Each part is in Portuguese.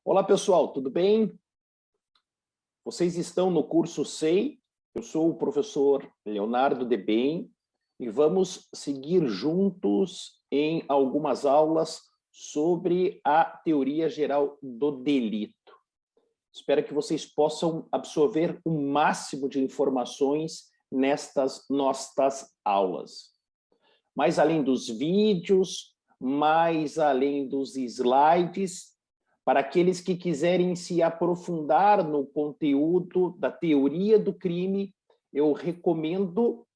Olá, pessoal, tudo bem? Vocês estão no curso SEI, eu sou o professor Leonardo Debem e vamos seguir juntos em algumas aulas sobre a teoria geral do delito. Espero que vocês possam absorver o máximo de informações nestas nossas aulas. Mais além dos vídeos, mais além dos slides, para aqueles que quiserem se aprofundar no conteúdo da teoria do crime, eu recomendo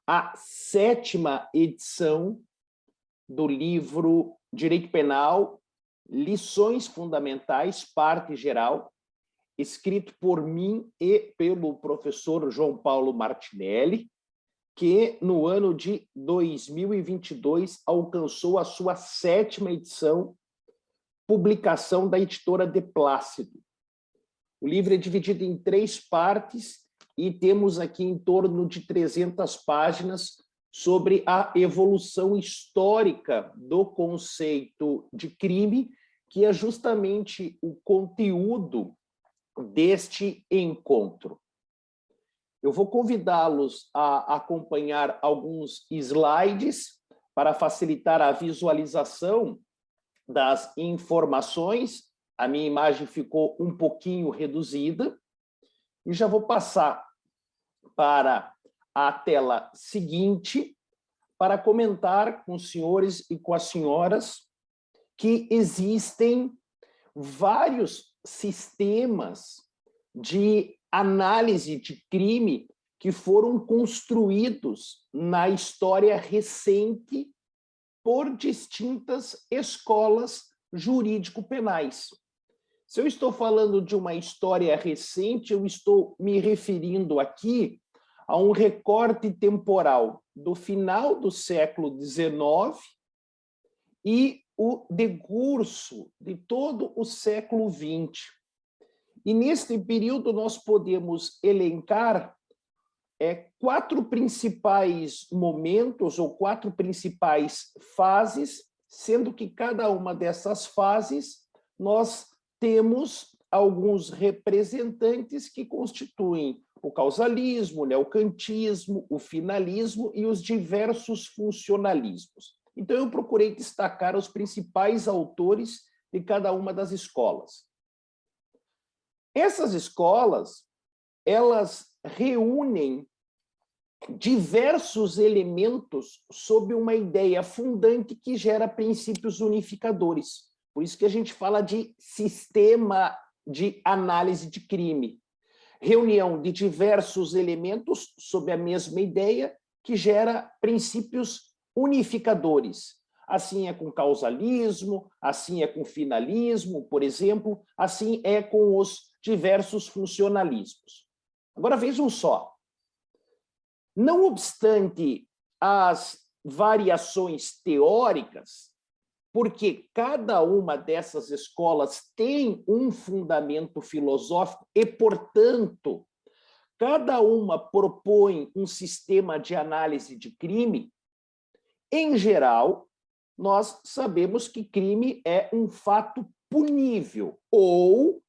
a 7ª edição do livro Direito Penal, Lições Fundamentais, parte geral, escrito por mim e pelo professor João Paulo Martinelli, que no ano de 2022 alcançou a sua 7ª edição, publicação da editora De Plácido. O livro é dividido em 3 partes e temos aqui em torno de 300 páginas sobre a evolução histórica do conceito de crime, que é justamente o conteúdo deste encontro. Eu vou convidá-los a acompanhar alguns slides para facilitar a visualização das informações. A minha imagem ficou um pouquinho reduzida e já vou passar para a tela seguinte para comentar com os senhores e com as senhoras que existem vários sistemas de análise de crime que foram construídos na história recente por distintas escolas jurídico-penais. Se eu estou falando de uma história recente, eu estou me referindo aqui a um recorte temporal do final do século XIX e o decurso de todo o século XX. E neste período nós podemos elencar 4 principais momentos ou 4 principais fases, sendo que cada uma dessas fases nós temos alguns representantes que constituem o causalismo, o neocantismo, o finalismo e os diversos funcionalismos. Então eu procurei destacar os principais autores de cada uma das escolas. Essas escolas, elas reúnem diversos elementos sob uma ideia fundante que gera princípios unificadores. Por isso que a gente fala de sistema de análise de crime. Reunião de diversos elementos sob a mesma ideia que gera princípios unificadores. Assim é com causalismo, assim é com finalismo, por exemplo, assim é com os diversos funcionalismos. Agora vejam só. Não obstante as variações teóricas, porque cada uma dessas escolas tem um fundamento filosófico e, portanto, cada uma propõe um sistema de análise de crime, em geral, nós sabemos que crime é um fato punível, ou,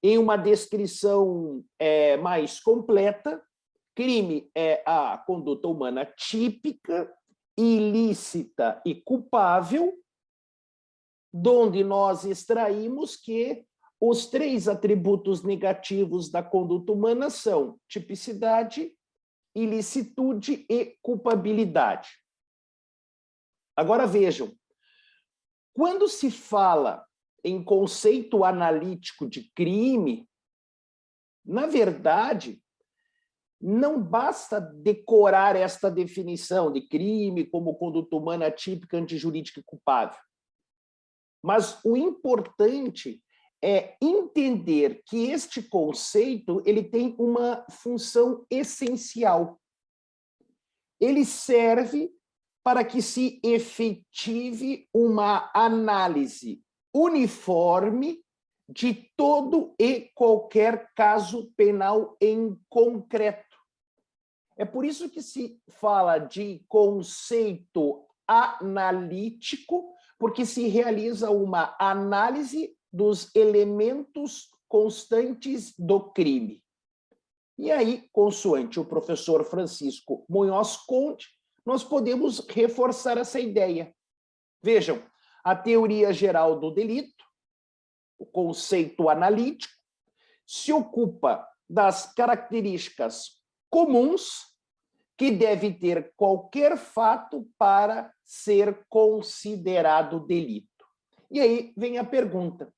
em uma descrição mais completa, crime é a conduta humana típica, ilícita e culpável, donde nós extraímos que os 3 atributos negativos da conduta humana são tipicidade, ilicitude e culpabilidade. Agora vejam, quando se fala em conceito analítico de crime, na verdade, não basta decorar esta definição de crime como conduta humana típica, antijurídica e culpável. Mas o importante é entender que este conceito ele tem uma função essencial. Ele serve para que se efetive uma análise uniforme de todo e qualquer caso penal em concreto. É por isso que se fala de conceito analítico, porque se realiza uma análise dos elementos constantes do crime. E aí, consoante o professor Francisco Munhoz Conde, nós podemos reforçar essa ideia. Vejam, a teoria geral do delito, o conceito analítico, se ocupa das características comuns que deve ter qualquer fato para ser considerado delito. E aí vem a pergunta: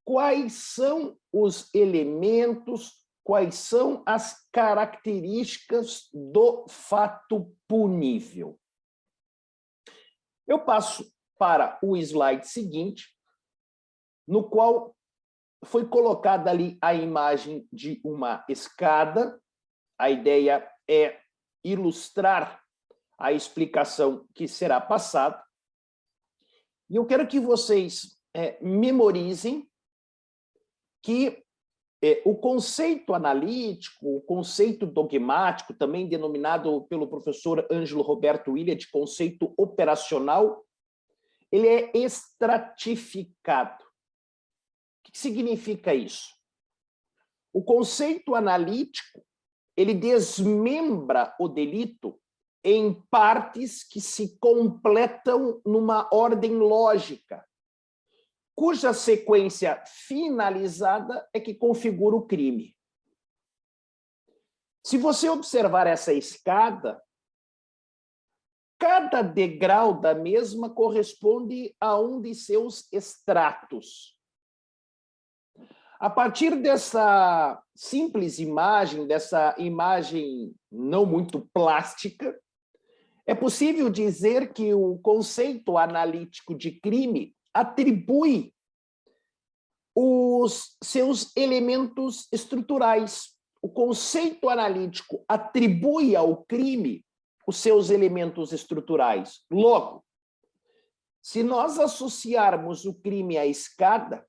quais são os elementos, quais são as características do fato punível? Eu passo para o slide seguinte, no qual foi colocada ali a imagem de uma escada. A ideia é ilustrar a explicação que será passada. E eu quero que vocês memorizem que o conceito analítico, o conceito dogmático, também denominado pelo professor Ângelo Roberto Willian de conceito operacional, ele é estratificado. O que significa isso? O conceito analítico, ele desmembra o delito em partes que se completam numa ordem lógica, cuja sequência finalizada é que configura o crime. Se você observar essa escada, cada degrau da mesma corresponde a um de seus estratos. A partir dessa simples imagem, dessa imagem não muito plástica, é possível dizer que o conceito analítico de crime atribui os seus elementos estruturais. O conceito analítico atribui ao crime os seus elementos estruturais. Logo, se nós associarmos o crime à escada,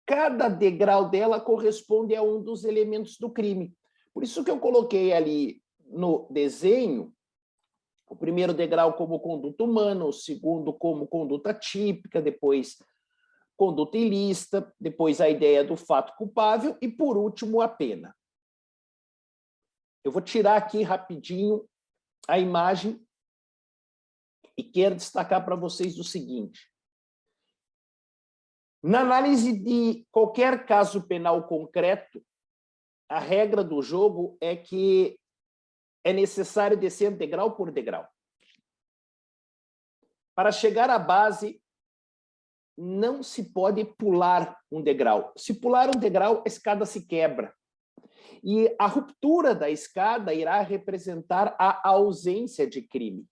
cada degrau dela corresponde a um dos elementos do crime. Por isso que eu coloquei ali no desenho o primeiro degrau como conduta humana, o segundo como conduta típica, depois conduta ilícita, depois a ideia do fato culpável e, por último, a pena. Eu vou tirar aqui rapidinho a imagem e quero destacar para vocês o seguinte. Na análise de qualquer caso penal concreto, a regra do jogo é que é necessário descer degrau por degrau. Para chegar à base, não se pode pular um degrau. Se pular um degrau, a escada se quebra. E a ruptura da escada irá representar a ausência de crime.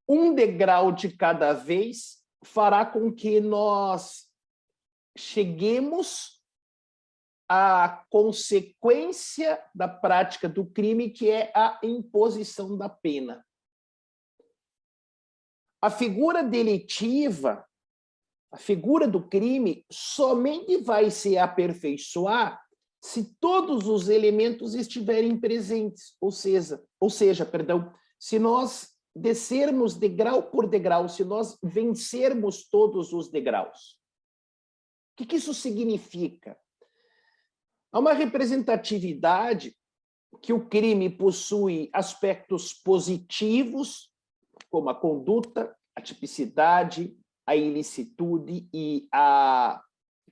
Um degrau de cada vez fará com que nós cheguemos à consequência da prática do crime, que é a imposição da pena. A figura delitiva, a figura do crime, somente vai se aperfeiçoar se todos os elementos estiverem presentes, ou seja, se nós descermos degrau por degrau, se nós vencermos todos os degraus. O que isso significa? Há uma representatividade que o crime possui aspectos positivos, como a conduta, a tipicidade, a ilicitude e a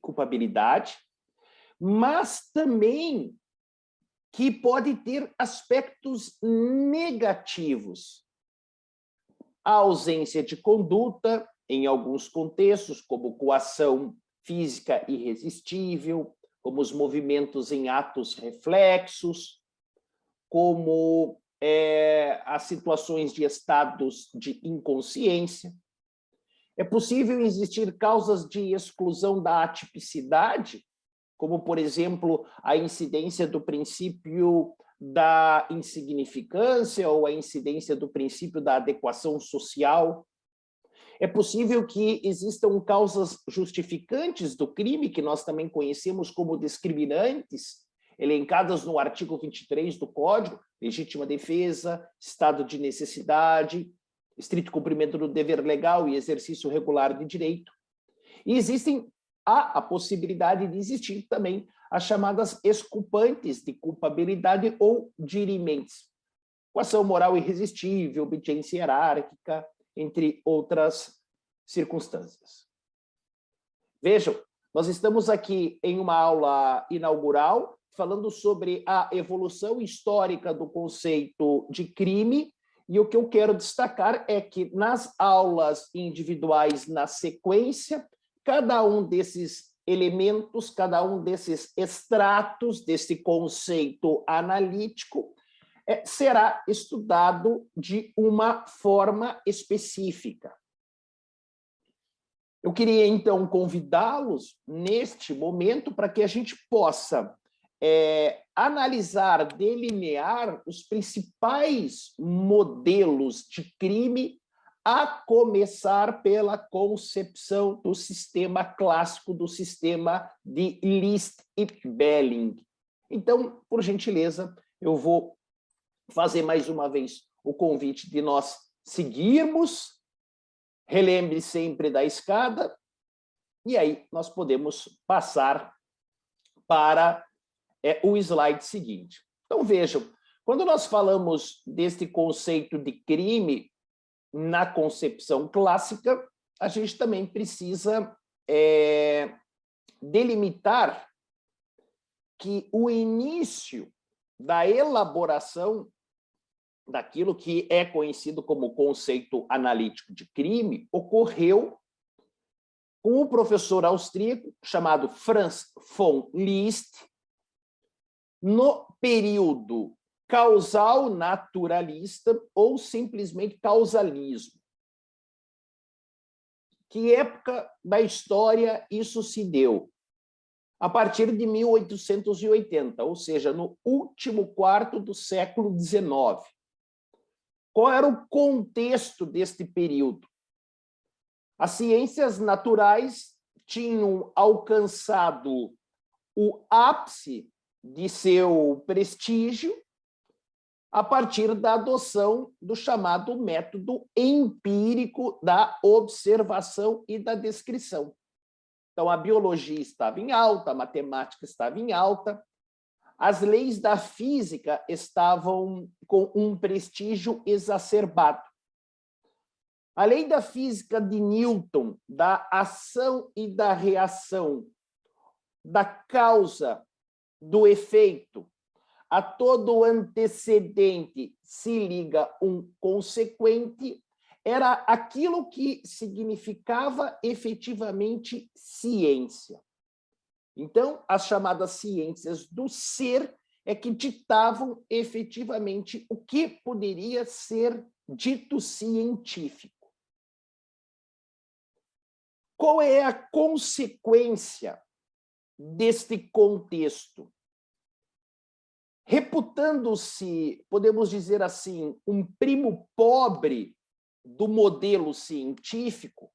culpabilidade, mas também que pode ter aspectos negativos. A ausência de conduta, em alguns contextos, como coação física irresistível, como os movimentos em atos reflexos, como as situações de estados de inconsciência. É possível existir causas de exclusão da atipicidade, como, por exemplo, a incidência do princípio da insignificância ou a incidência do princípio da adequação social. É possível que existam causas justificantes do crime, que nós também conhecemos como discriminantes, elencadas no artigo 23 do Código: legítima defesa, estado de necessidade, estrito cumprimento do dever legal e exercício regular de direito. E existem há a possibilidade de existir também as chamadas exculpantes de culpabilidade ou dirimentes. Coação moral irresistível, obediência hierárquica, entre outras circunstâncias. Vejam, nós estamos aqui em uma aula inaugural, falando sobre a evolução histórica do conceito de crime, e o que eu quero destacar é que nas aulas individuais na sequência, cada um desses elementos, cada um desses extratos desse conceito analítico será estudado de uma forma específica. Eu queria, então, convidá-los, neste momento, para que a gente possa analisar, delinear os principais modelos de crime, a começar pela concepção do sistema clássico, do sistema de List e Belling. Então, por gentileza, eu vou fazer mais uma vez o convite de nós seguirmos. Relembre sempre da escada, e aí nós podemos passar para o slide seguinte. Então, vejam, quando nós falamos deste conceito de crime na concepção clássica, a gente também precisa delimitar que o início da elaboração daquilo que é conhecido como conceito analítico de crime ocorreu com um professor austríaco chamado Franz von Liszt, no período causal naturalista ou simplesmente causalismo. Que época da história isso se deu? A partir de 1880, ou seja, no último quarto do século XIX. Qual era o contexto deste período? As ciências naturais tinham alcançado o ápice de seu prestígio a partir da adoção do chamado método empírico da observação e da descrição. Então, a biologia estava em alta, a matemática estava em alta, as leis da física estavam com um prestígio exacerbado. A lei da física de Newton, da ação e da reação, da causa, do efeito, a todo antecedente se liga um consequente, era aquilo que significava efetivamente ciência. Então, as chamadas ciências do ser é que ditavam efetivamente o que poderia ser dito científico. Qual é a consequência deste contexto? Reputando-se, podemos dizer assim, um primo pobre do modelo científico,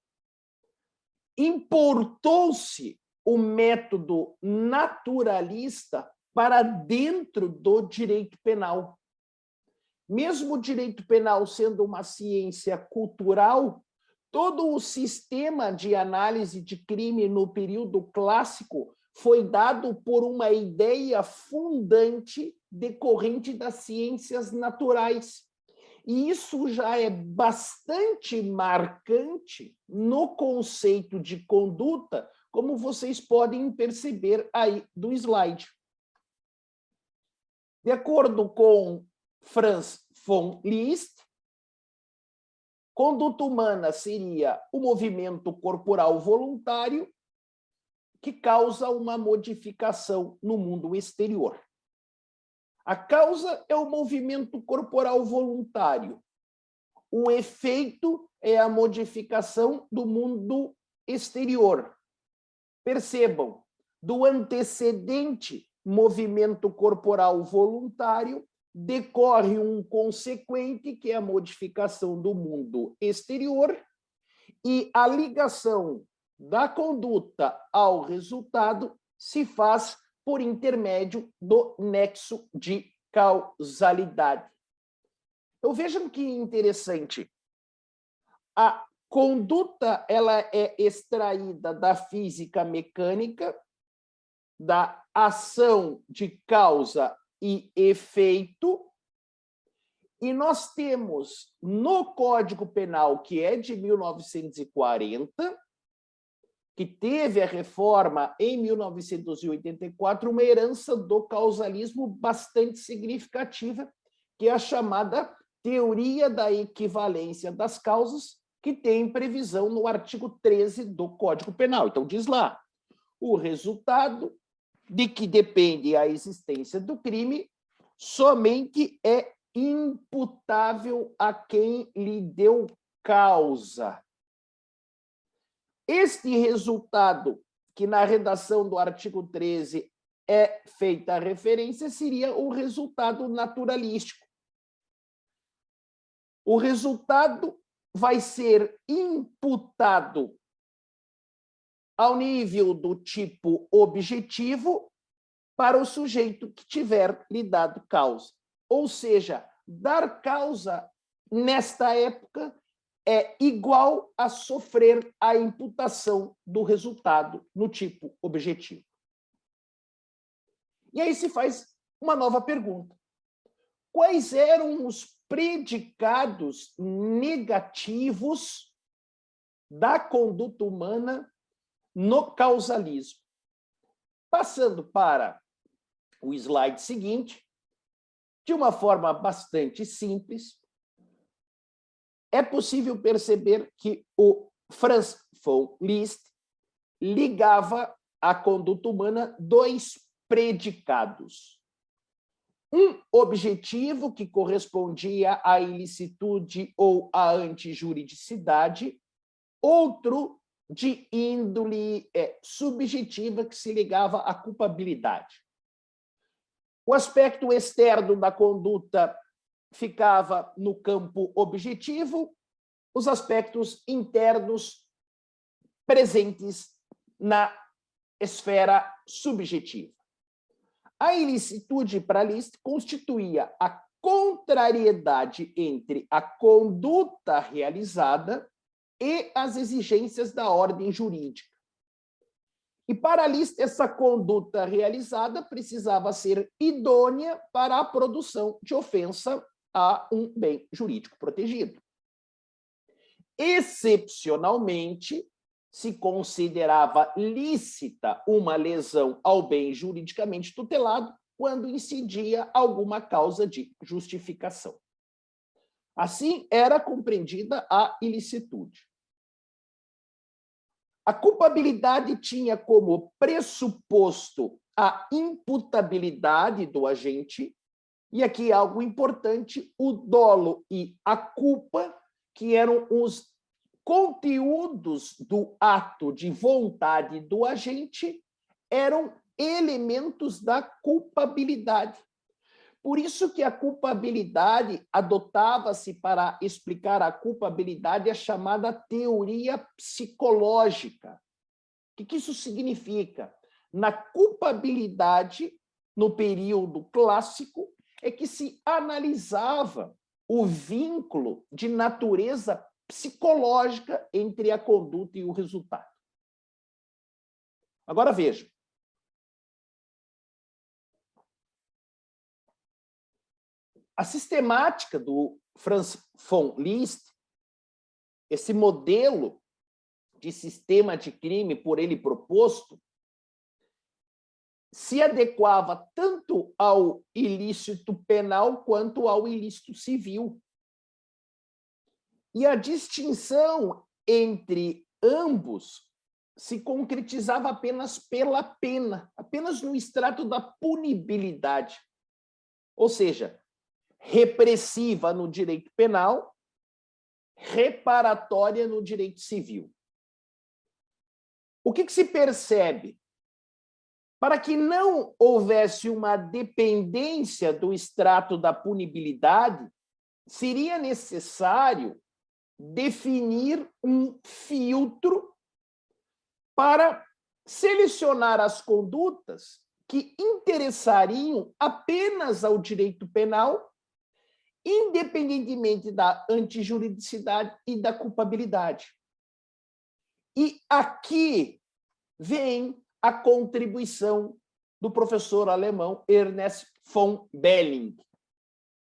importou-se o método naturalista para dentro do direito penal. Mesmo o direito penal sendo uma ciência cultural, todo o sistema de análise de crime no período clássico foi dado por uma ideia fundante decorrente das ciências naturais. E isso já é bastante marcante no conceito de conduta, como vocês podem perceber aí do slide. De acordo com Franz von Liszt, conduta humana seria o movimento corporal voluntário que causa uma modificação no mundo exterior. A causa é o movimento corporal voluntário. O efeito é a modificação do mundo exterior. Percebam, do antecedente movimento corporal voluntário decorre um consequente, que é a modificação do mundo exterior, e a ligação da conduta ao resultado se faz por intermédio do nexo de causalidade. Então, vejam que interessante. A Conduta ela é extraída da física mecânica, da ação de causa e efeito, e nós temos no Código Penal, que é de 1940, que teve a reforma em 1984, uma herança do causalismo bastante significativa, que é a chamada teoria da equivalência das causas, que tem previsão no artigo 13 do Código Penal. Então, diz lá, o resultado de que depende a existência do crime somente é imputável a quem lhe deu causa. Este resultado, que na redação do artigo 13 é feita a referência, seria o resultado naturalístico. O resultado vai ser imputado ao nível do tipo objetivo para o sujeito que tiver lhe dado causa. Ou seja, dar causa nesta época é igual a sofrer a imputação do resultado no tipo objetivo. E aí se faz uma nova pergunta. Quais eram os predicados negativos da conduta humana no causalismo? Passando para o slide seguinte, de uma forma bastante simples, é possível perceber que o Franz von Liszt ligava à conduta humana dois predicados. Um objetivo que correspondia à ilicitude ou à antijuridicidade, outro de índole subjetiva que se ligava à culpabilidade. O aspecto externo da conduta ficava no campo objetivo, os aspectos internos presentes na esfera subjetiva. A ilicitude para Liszt constituía a contrariedade entre a conduta realizada e as exigências da ordem jurídica. E para Liszt, essa conduta realizada precisava ser idônea para a produção de ofensa a um bem jurídico protegido. Excepcionalmente, se considerava lícita uma lesão ao bem juridicamente tutelado quando incidia alguma causa de justificação. Assim, era compreendida a ilicitude. A culpabilidade tinha como pressuposto a imputabilidade do agente, e aqui algo importante, o dolo e a culpa, que eram os conteúdos do ato de vontade do agente, eram elementos da culpabilidade. Por isso que a culpabilidade adotava-se para explicar a culpabilidade a chamada teoria psicológica. O que isso significa? Na culpabilidade, no período clássico, é que se analisava o vínculo de natureza psicológica entre a conduta e o resultado. Agora veja. A sistemática do Franz von Liszt, esse modelo de sistema de crime por ele proposto, se adequava tanto ao ilícito penal quanto ao ilícito civil. E a distinção entre ambos se concretizava apenas pela pena, apenas no extrato da punibilidade. Ou seja, repressiva no direito penal, reparatória no direito civil. O que se percebe? Para que não houvesse uma dependência do extrato da punibilidade, seria necessário definir um filtro para selecionar as condutas que interessariam apenas ao direito penal, independentemente da antijuridicidade e da culpabilidade. E aqui vem a contribuição do professor alemão Ernest von Belling.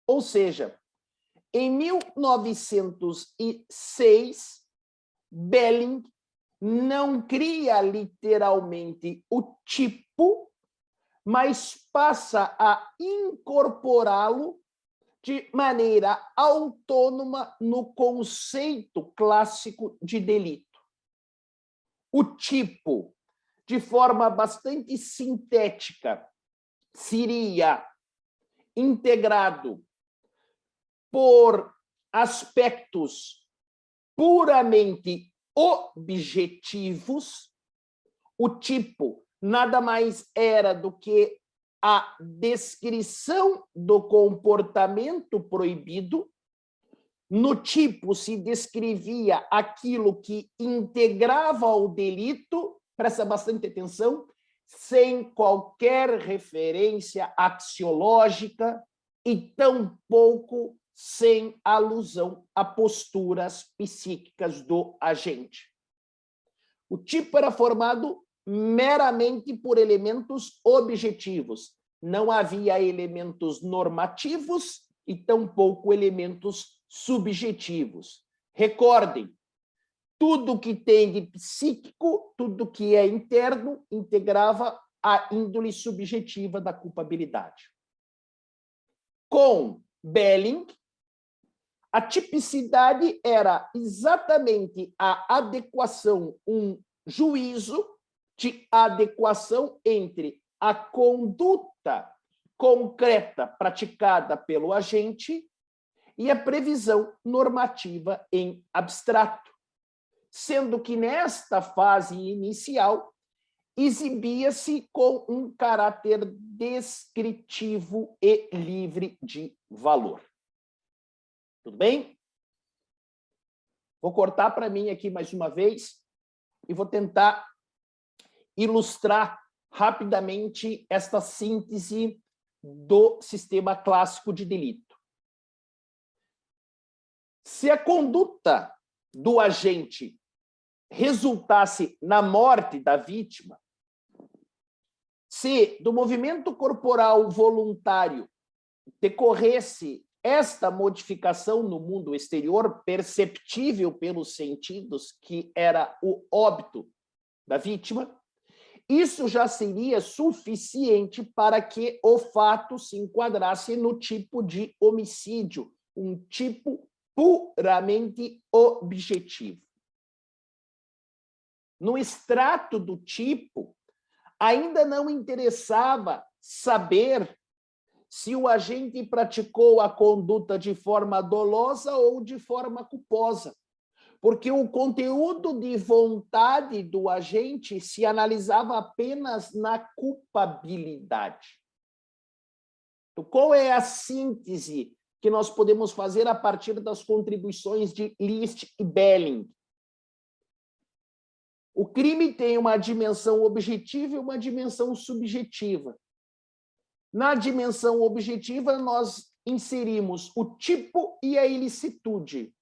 Ou seja, em 1906, Belling não cria literalmente o tipo, mas passa a incorporá-lo de maneira autônoma no conceito clássico de delito. O tipo, de forma bastante sintética, seria integrado por aspectos puramente objetivos. O tipo nada mais era do que a descrição do comportamento proibido. No tipo se descrevia aquilo que integrava o delito, presta bastante atenção, sem qualquer referência axiológica e tampouco sem alusão a posturas psíquicas do agente. O tipo era formado meramente por elementos objetivos. Não havia elementos normativos e tampouco elementos subjetivos. Recordem, tudo que tem de psíquico, tudo que é interno, integrava a índole subjetiva da culpabilidade. Com Belling, a tipicidade era exatamente a adequação, um juízo de adequação entre a conduta concreta praticada pelo agente e a previsão normativa em abstrato, sendo que nesta fase inicial exibia-se com um caráter descritivo e livre de valor. Tudo bem? Vou cortar para mim aqui mais uma vez e vou tentar ilustrar rapidamente esta síntese do sistema clássico de delito. Se a conduta do agente resultasse na morte da vítima, se do movimento corporal voluntário decorresse esta modificação no mundo exterior, perceptível pelos sentidos, que era o óbito da vítima, isso já seria suficiente para que o fato se enquadrasse no tipo de homicídio, um tipo puramente objetivo. No extrato do tipo, ainda não interessava saber se o agente praticou a conduta de forma dolosa ou de forma culposa, porque o conteúdo de vontade do agente se analisava apenas na culpabilidade. Então, qual é a síntese que nós podemos fazer a partir das contribuições de List e Belling? O crime tem uma dimensão objetiva e uma dimensão subjetiva. Na dimensão objetiva, nós inserimos o tipo e a ilicitude,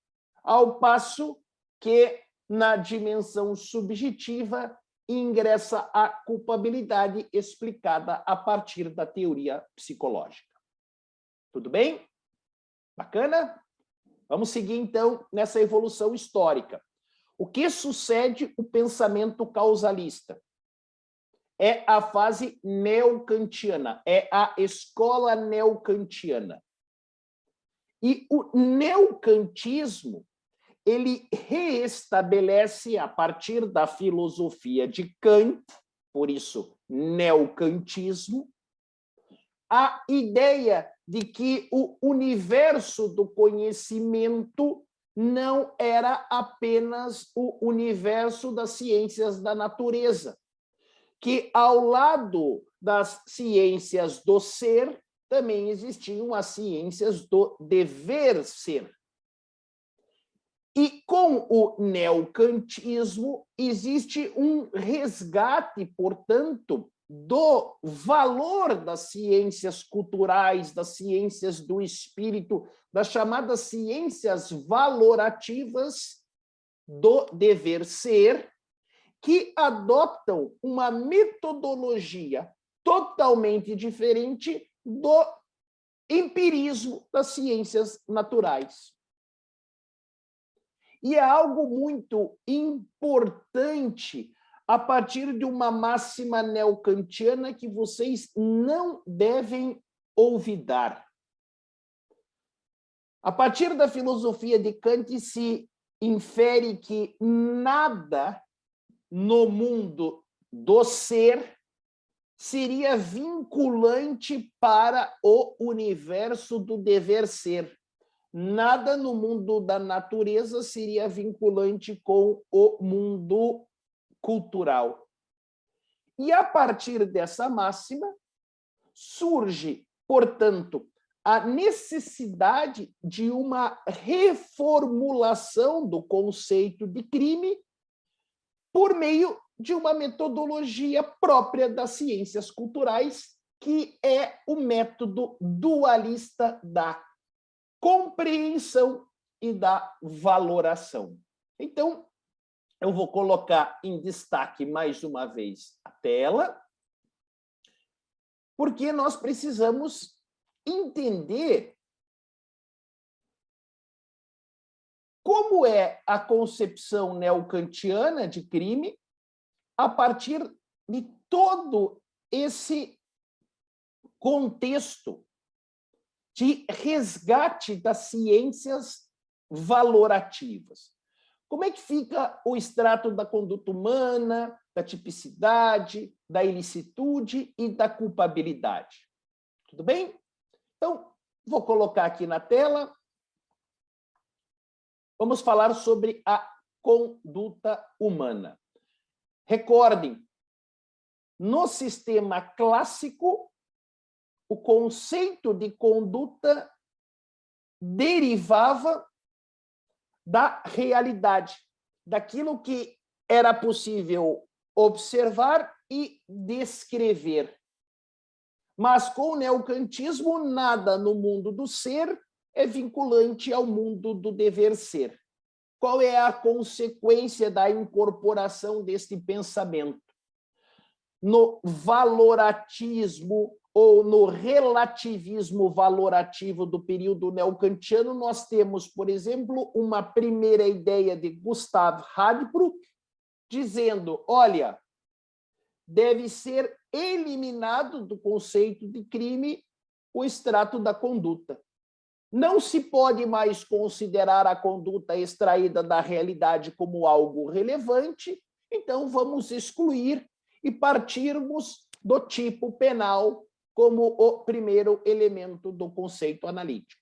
ao passo que, na dimensão subjetiva, ingressa a culpabilidade explicada a partir da teoria psicológica. Tudo bem? Bacana? Vamos seguir, então, nessa evolução histórica. O que sucede o pensamento causalista? É a fase neokantiana, é a escola neokantiana. E o neokantismo, ele reestabelece, a partir da filosofia de Kant, por isso, neokantismo, a ideia de que o universo do conhecimento não era apenas o universo das ciências da natureza, que, ao lado das ciências do ser, também existiam as ciências do dever ser. E com o neokantismo existe um resgate, portanto, do valor das ciências culturais, das ciências do espírito, das chamadas ciências valorativas do dever ser, que adotam uma metodologia totalmente diferente do empirismo das ciências naturais. E é algo muito importante a partir de uma máxima neocantiana que vocês não devem olvidar. A partir da filosofia de Kant se infere que nada no mundo do ser seria vinculante para o universo do dever ser. Nada no mundo da natureza seria vinculante com o mundo cultural. E a partir dessa máxima surge, portanto, a necessidade de uma reformulação do conceito de crime por meio de uma metodologia própria das ciências culturais, que é o método dualista da compreensão e da valoração. Então, eu vou colocar em destaque mais uma vez a tela, porque nós precisamos entender como é a concepção neocantiana de crime a partir de todo esse contexto de resgate das ciências valorativas. Como é que fica o extrato da conduta humana, da tipicidade, da ilicitude e da culpabilidade? Tudo bem? Então, vou colocar aqui na tela. Vamos falar sobre a conduta humana. Recordem, no sistema clássico, o conceito de conduta derivava da realidade, daquilo que era possível observar e descrever. Mas com o neocantismo, nada no mundo do ser é vinculante ao mundo do dever ser. Qual é a consequência da incorporação deste pensamento? No valoratismo ou no relativismo valorativo do período neocantiano, nós temos, por exemplo, uma primeira ideia de Gustav Radbruch, dizendo, olha, deve ser eliminado do conceito de crime o extrato da conduta. Não se pode mais considerar a conduta extraída da realidade como algo relevante, então vamos excluir e partirmos do tipo penal como o primeiro elemento do conceito analítico.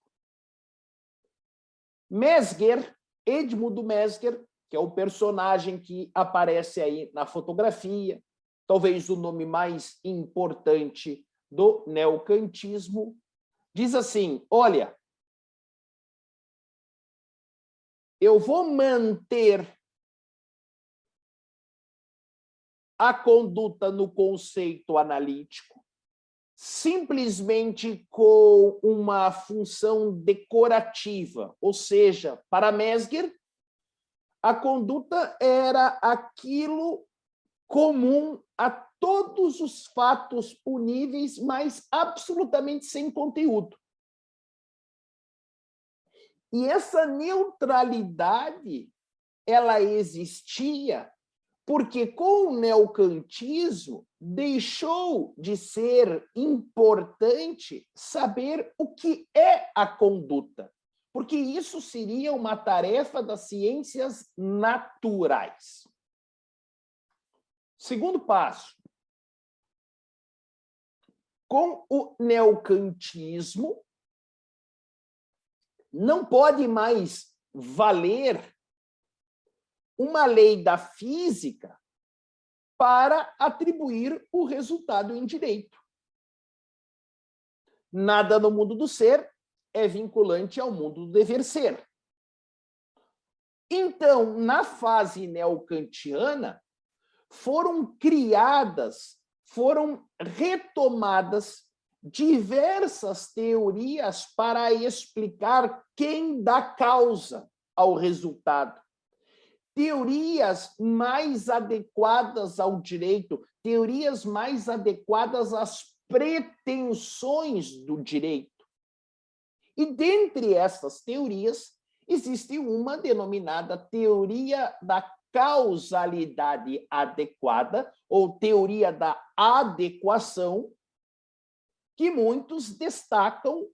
Mesger, Edmundo Mesger, que é o personagem que aparece aí na fotografia, talvez o nome mais importante do neocantismo, diz assim, olha, eu vou manter a conduta no conceito analítico, simplesmente com uma função decorativa, ou seja, para Mesger, a conduta era aquilo comum a todos os fatos puníveis, mas absolutamente sem conteúdo. E essa neutralidade, ela existia porque com o neocantismo deixou de ser importante saber o que é a conduta, porque isso seria uma tarefa das ciências naturais. Segundo passo, com o neocantismo, não pode mais valer uma lei da física para atribuir o resultado em direito. Nada no mundo do ser é vinculante ao mundo do dever ser. Então, na fase neocantiana, foram criadas, foram retomadas diversas teorias para explicar quem dá causa ao resultado. teorias mais adequadas ao direito, teorias mais adequadas às pretensões do direito. E dentre essas teorias, existe uma denominada teoria da causalidade adequada, ou teoria da adequação, que muitos destacam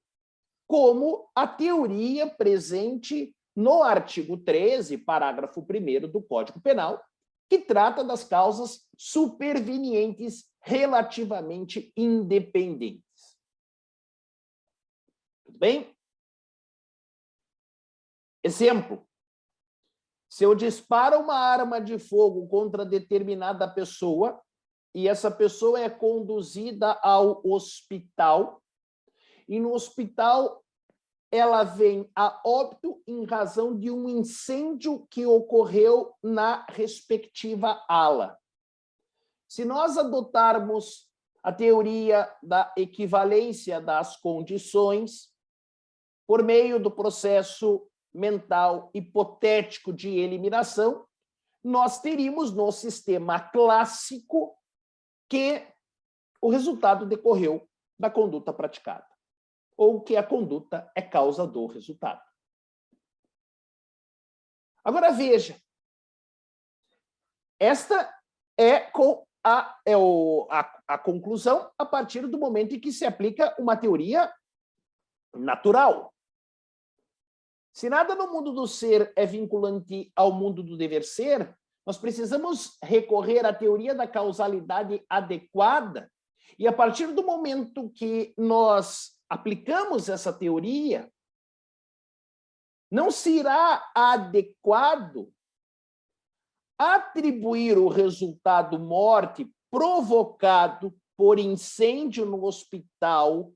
como a teoria presente no artigo 13, parágrafo 1º do Código Penal, que trata das causas supervenientes relativamente independentes. Tudo bem? Exemplo. Se eu disparo uma arma de fogo contra determinada pessoa e essa pessoa é conduzida ao hospital, e no hospital ela vem a óbito em razão de um incêndio que ocorreu na respectiva ala. Se nós adotarmos a teoria da equivalência das condições, por meio do processo mental hipotético de eliminação, nós teríamos no sistema clássico que o resultado decorreu da conduta praticada, ou que a conduta é causa do resultado. Agora, veja, esta é a conclusão a partir do momento em que se aplica uma teoria natural. Se nada no mundo do ser é vinculante ao mundo do dever ser, nós precisamos recorrer à teoria da causalidade adequada, e a partir do momento que nós aplicamos essa teoria, não será adequado atribuir o resultado morte provocado por incêndio no hospital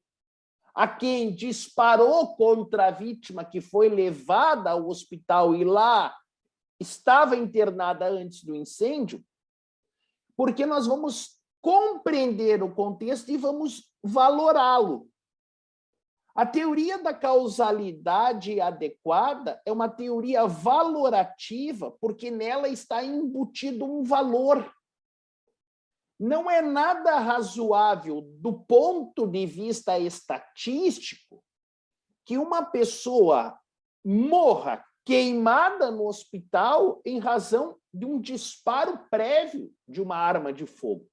a quem disparou contra a vítima que foi levada ao hospital e lá estava internada antes do incêndio, porque nós vamos compreender o contexto e vamos valorá-lo. A teoria da causalidade adequada é uma teoria valorativa, porque nela está embutido um valor. Não é nada razoável, do ponto de vista estatístico, que uma pessoa morra queimada no hospital em razão de um disparo prévio de uma arma de fogo.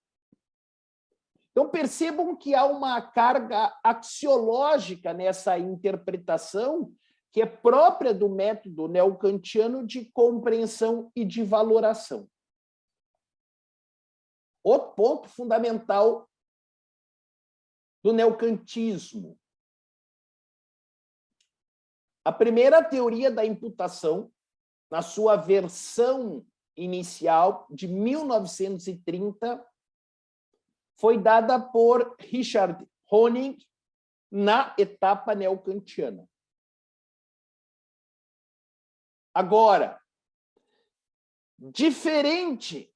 Então, percebam que há uma carga axiológica nessa interpretação que é própria do método neokantiano de compreensão e de valoração. Outro ponto fundamental do neokantismo. A primeira teoria da imputação, na sua versão inicial de 1930, foi dada por Richard Honig na etapa neokantiana. Agora, diferente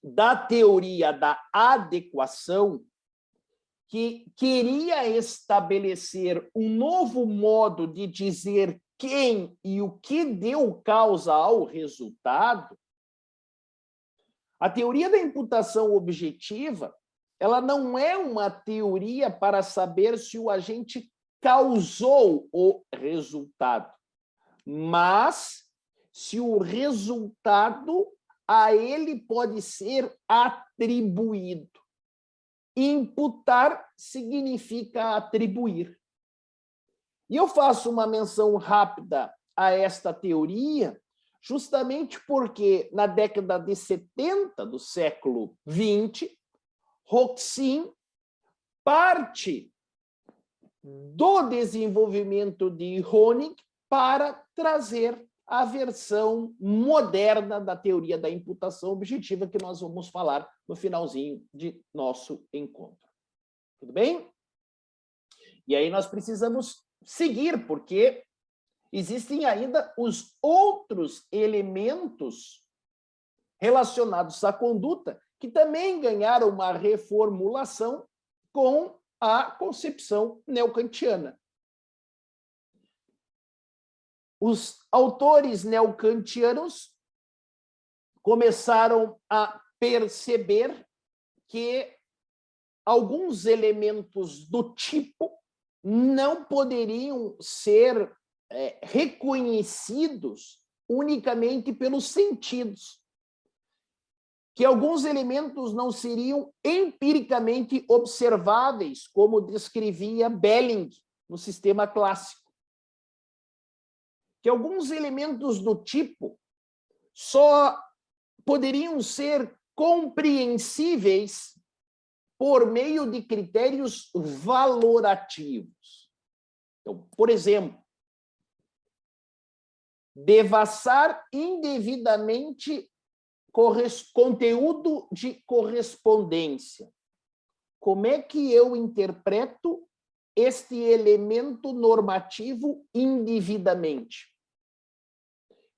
da teoria da adequação, que queria estabelecer um novo modo de dizer quem e o que deu causa ao resultado, a teoria da imputação objetiva, ela não é uma teoria para saber se o agente causou o resultado, mas se o resultado a ele pode ser atribuído. Imputar significa atribuir. E eu faço uma menção rápida a esta teoria, justamente porque, na década de 70 do século XX, Roxin parte do desenvolvimento de Honig para trazer a versão moderna da teoria da imputação objetiva, que nós vamos falar no finalzinho de nosso encontro. Tudo bem? E aí nós precisamos seguir, porque existem ainda os outros elementos relacionados à conduta que também ganharam uma reformulação com a concepção neokantiana. os autores neocantianos começaram a perceber que alguns elementos do tipo não poderiam ser reconhecidos unicamente pelos sentidos, que alguns elementos não seriam empiricamente observáveis, como descrevia Belling no sistema clássico, que alguns elementos do tipo só poderiam ser compreensíveis por meio de critérios valorativos. Então, por exemplo, devassar indevidamente conteúdo de correspondência. Como é que eu interpreto este elemento normativo indevidamente?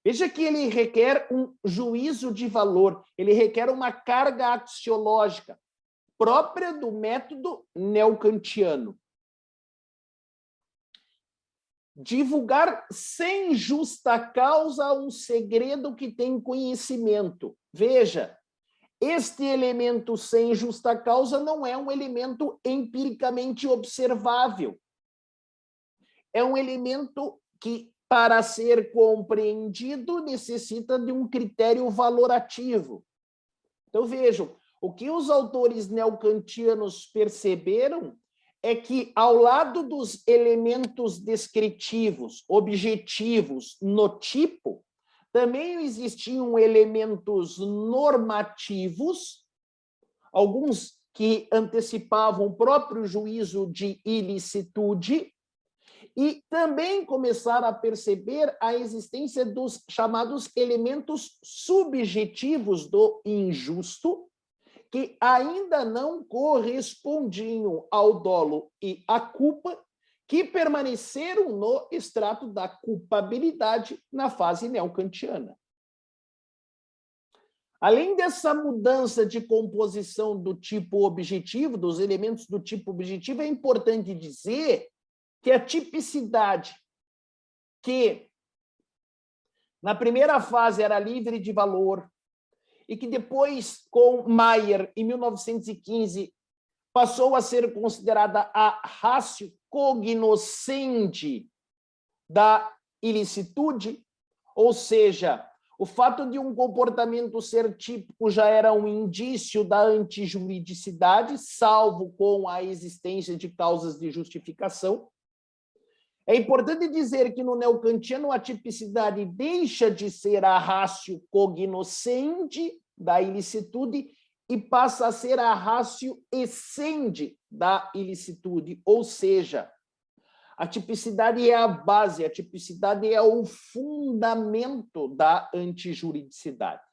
Veja que ele requer um juízo de valor, ele requer uma carga axiológica própria do método neocantiano. Divulgar sem justa causa um segredo que tem conhecimento. Veja, este elemento sem justa causa não é um elemento empiricamente observável. É um elemento que, para ser compreendido, necessita de um critério valorativo. Então, vejam, o que os autores neocantianos perceberam é que, ao lado dos elementos descritivos, objetivos, no tipo, também existiam elementos normativos, alguns que antecipavam o próprio juízo de ilicitude, e também começaram a perceber a existência dos chamados elementos subjetivos do injusto, que ainda não correspondiam ao dolo e à culpa, que permaneceram no extrato da culpabilidade na fase neocantiana. Além dessa mudança de composição do tipo objetivo, dos elementos do tipo objetivo, é importante dizer que a tipicidade, que na primeira fase era livre de valor, e que depois, com Mayer, em 1915, passou a ser considerada a ratio cognoscendi da ilicitude, ou seja, o fato de um comportamento ser típico já era um indício da antijuridicidade, salvo com a existência de causas de justificação. É importante dizer que no neocantiano a tipicidade deixa de ser a ratio cognoscendi da ilicitude e passa a ser a ratio essendi da ilicitude, ou seja, a tipicidade é a base, a tipicidade é o fundamento da antijuridicidade.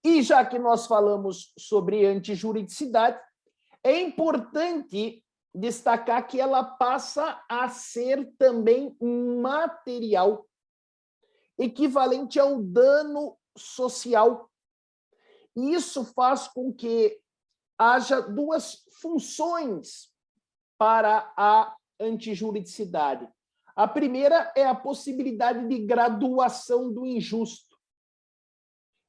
E já que nós falamos sobre antijuridicidade, é importante destacar que ela passa a ser também material, equivalente ao dano social. E isso faz com que haja duas funções para a antijuridicidade. A primeira é a possibilidade de graduação do injusto.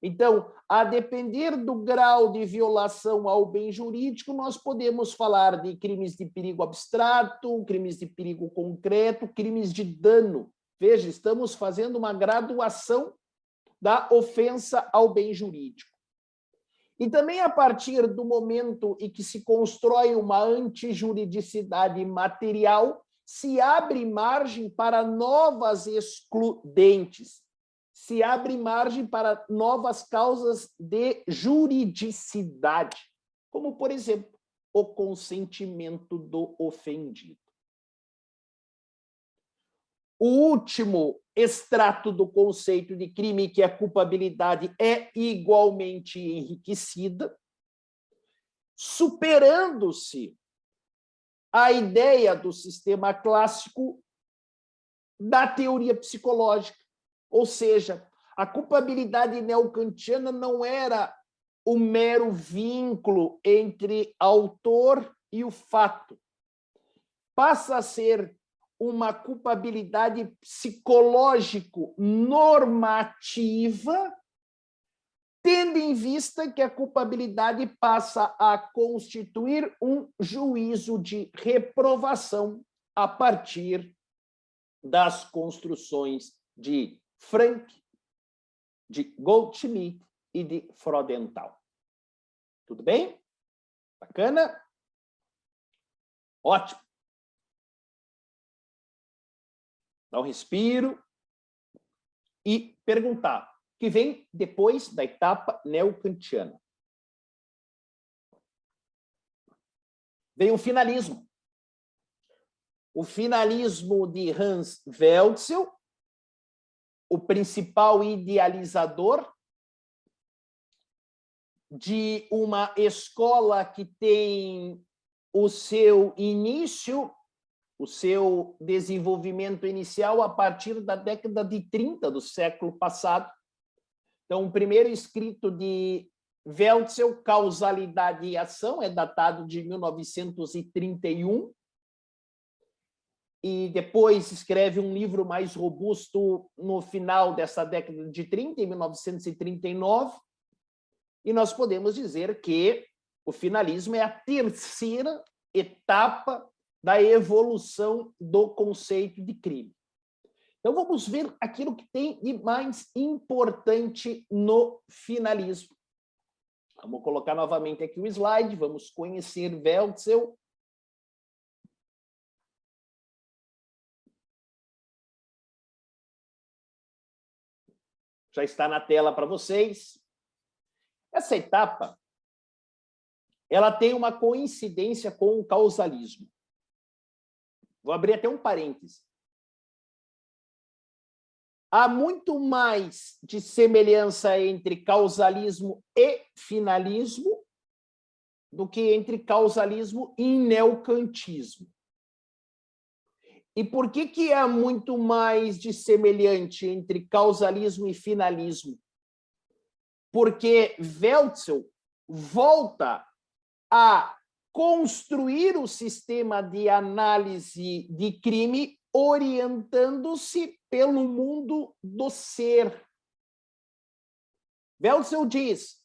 Então, a depender do grau de violação ao bem jurídico, nós podemos falar de crimes de perigo abstrato, crimes de perigo concreto, crimes de dano. Veja, estamos fazendo uma graduação da ofensa ao bem jurídico. E também a partir do momento em que se constrói uma antijuridicidade material, se abre margem para novas excludentes, se abre margem para novas causas de juridicidade, como, por exemplo, o consentimento do ofendido. O último extrato do conceito de crime, que a culpabilidade é igualmente enriquecida, superando-se a ideia do sistema clássico da teoria psicológica. Ou seja, a culpabilidade neocantiana não era o mero vínculo entre autor e o fato. Passa a ser uma culpabilidade psicológico-normativa, tendo em vista que a culpabilidade passa a constituir um juízo de reprovação a partir das construções de Frank, de Goldschmidt e de Freudenthal. Tudo bem? Bacana? Ótimo. Dá um respiro e perguntar, que vem depois da etapa neokantiana. Vem o finalismo. O finalismo de Hans Welzel, o principal idealizador de uma escola que tem o seu início, o seu desenvolvimento inicial a partir da década de 30 do século passado. Então, o primeiro escrito de Welzel, Causalidade e Ação, é datado de 1931, e depois escreve um livro mais robusto no final dessa década de 30, em 1939, e nós podemos dizer que o finalismo é a terceira etapa da evolução do conceito de crime. Então, vamos ver aquilo que tem de mais importante no finalismo. Vamos colocar novamente aqui o slide, vamos conhecer Welzel. Já está na tela para vocês. Essa etapa, ela tem uma coincidência com o causalismo. Vou abrir até um parêntese. Há muito mais de semelhança entre causalismo e finalismo do que entre causalismo e neokantismo. E por que há muito mais de semelhante entre causalismo e finalismo? Porque Welzel volta a construir o sistema de análise de crime orientando-se pelo mundo do ser. Welzel diz: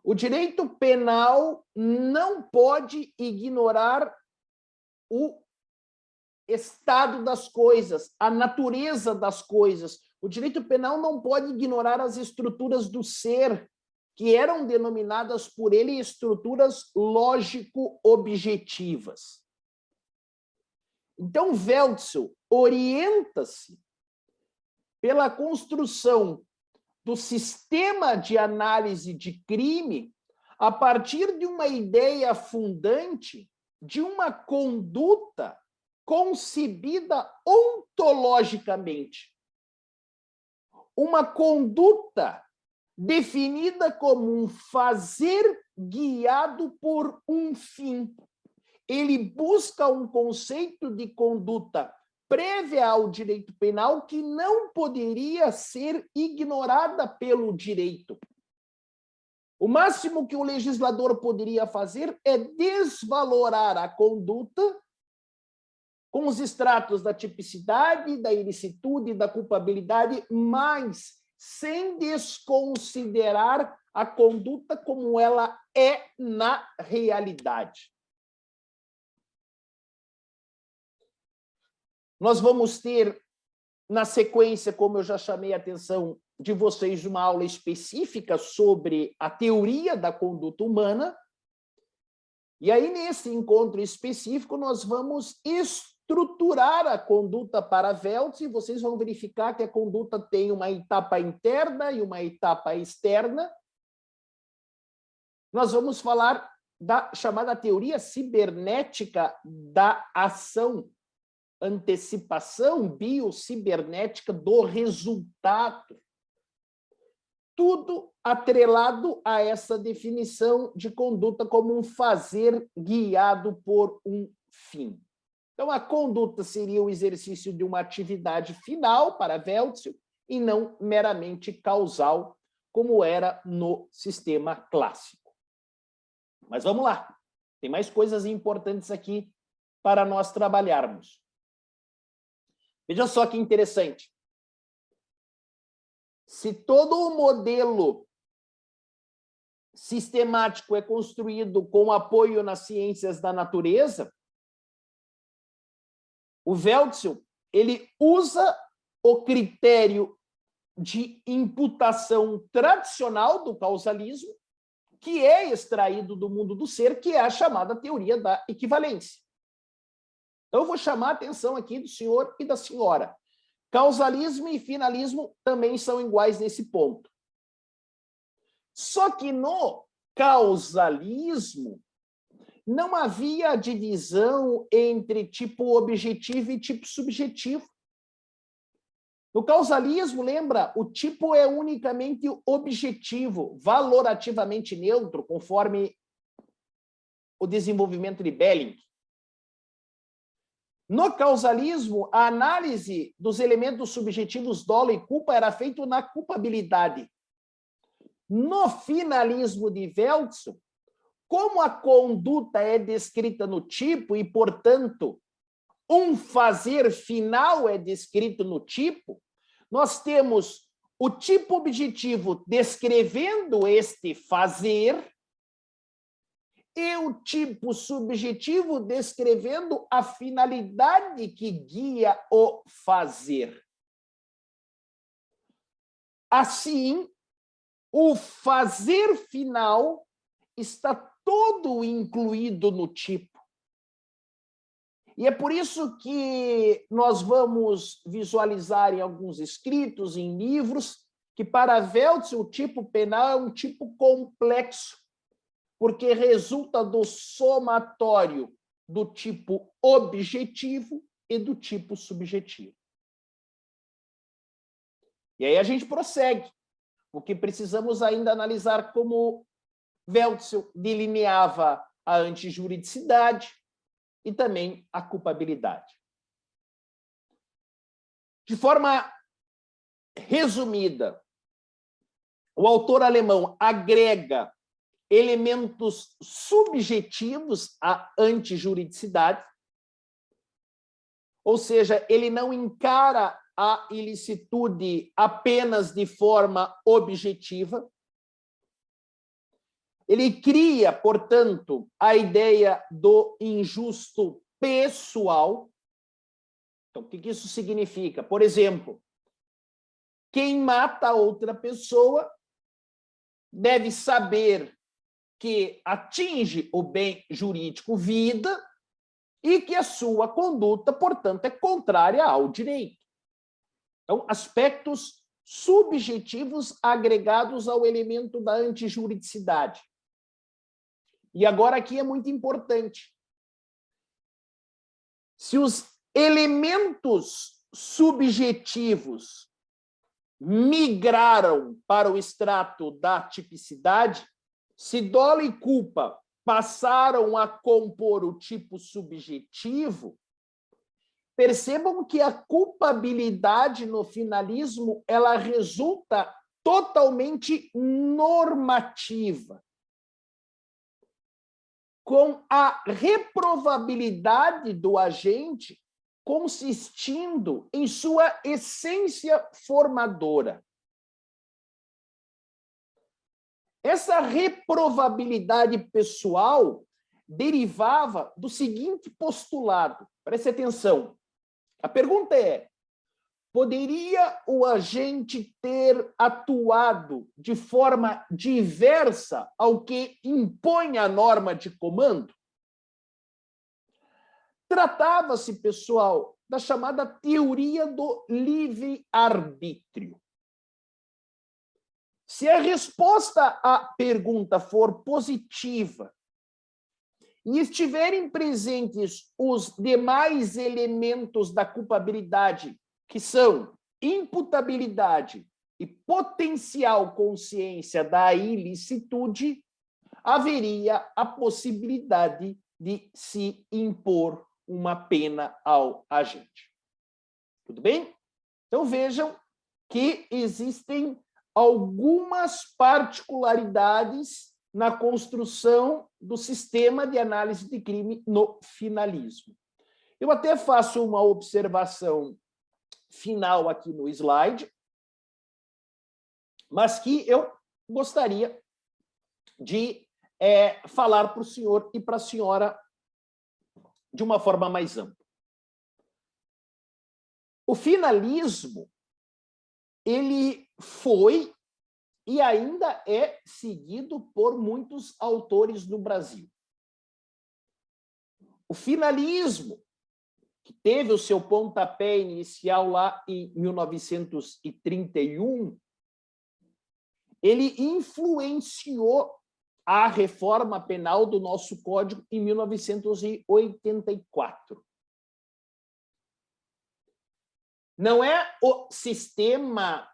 o direito penal não pode ignorar o estado das coisas, a natureza das coisas. O direito penal não pode ignorar as estruturas do ser, que eram denominadas por ele estruturas lógico-objetivas. Então, Welzel orienta-se pela construção do sistema de análise de crime a partir de uma ideia fundante de uma conduta concebida ontologicamente. Uma conduta definida como um fazer guiado por um fim. Ele busca um conceito de conduta prévia ao direito penal que não poderia ser ignorada pelo direito. O máximo que o legislador poderia fazer é desvalorar a conduta com os extratos da tipicidade, da ilicitude, da culpabilidade, mas sem desconsiderar a conduta como ela é na realidade. Nós vamos ter, na sequência, como eu já chamei a atenção de vocês, uma aula específica sobre a teoria da conduta humana. E aí, nesse encontro específico, nós vamos estruturar a conduta para Welzel, e vocês vão verificar que a conduta tem uma etapa interna e uma etapa externa. Nós vamos falar da chamada teoria cibernética da ação, antecipação biocibernética do resultado. Tudo atrelado a essa definição de conduta como um fazer guiado por um fim. Então, a conduta seria o exercício de uma atividade final para Welzel e não meramente causal, como era no sistema clássico. Mas vamos lá, tem mais coisas importantes aqui para nós trabalharmos. Veja só que interessante. Se todo o modelo sistemático é construído com apoio nas ciências da natureza, o Wälzer, ele usa o critério de imputação tradicional do causalismo, que é extraído do mundo do ser, que é a chamada teoria da equivalência. Então, eu vou chamar a atenção aqui do senhor e da senhora. Causalismo e finalismo também são iguais nesse ponto. Só que no causalismo não havia divisão entre tipo objetivo e tipo subjetivo. No causalismo, lembra, o tipo é unicamente objetivo, valorativamente neutro, conforme o desenvolvimento de Belling. No causalismo, a análise dos elementos subjetivos dolo e culpa era feita na culpabilidade. No finalismo de Wälzer, como a conduta é descrita no tipo e, portanto, um fazer final é descrito no tipo, nós temos o tipo objetivo descrevendo este fazer e o tipo subjetivo descrevendo a finalidade que guia o fazer. Assim, o fazer final está todo incluído no tipo. E é por isso que nós vamos visualizar em alguns escritos, em livros, que para Wälzer o tipo penal é um tipo complexo, porque resulta do somatório do tipo objetivo e do tipo subjetivo. E aí a gente prossegue, porque precisamos ainda analisar como Wälzer delineava a antijuridicidade e também a culpabilidade. De forma resumida, o autor alemão agrega elementos subjetivos à antijuridicidade, ou seja, ele não encara a ilicitude apenas de forma objetiva. Ele cria, portanto, a ideia do injusto pessoal. Então, o que isso significa? Por exemplo, quem mata outra pessoa deve saber que atinge o bem jurídico vida e que a sua conduta, portanto, é contrária ao direito. Então, aspectos subjetivos agregados ao elemento da antijuridicidade. E agora aqui é muito importante. Se os elementos subjetivos migraram para o extrato da tipicidade, se dolo e culpa passaram a compor o tipo subjetivo, percebam que a culpabilidade no finalismo ela resulta totalmente normativa, com a reprovabilidade do agente consistindo em sua essência formadora. Essa reprovabilidade pessoal derivava do seguinte postulado. Preste atenção. A pergunta é: poderia o agente ter atuado de forma diversa ao que impõe a norma de comando? Tratava-se, pessoal, da chamada teoria do livre-arbítrio. Se a resposta à pergunta for positiva e estiverem presentes os demais elementos da culpabilidade, que são imputabilidade e potencial consciência da ilicitude, haveria a possibilidade de se impor uma pena ao agente. Tudo bem? Então, vejam que existem algumas particularidades na construção do sistema de análise de crime no finalismo. Eu até faço uma observação final aqui no slide, mas que eu gostaria de falar para o senhor e para a senhora de uma forma mais ampla. O finalismo, ele foi e ainda é seguido por muitos autores no Brasil. O finalismo, que teve o seu pontapé inicial lá em 1931, ele influenciou a reforma penal do nosso Código em 1984. Não é o sistema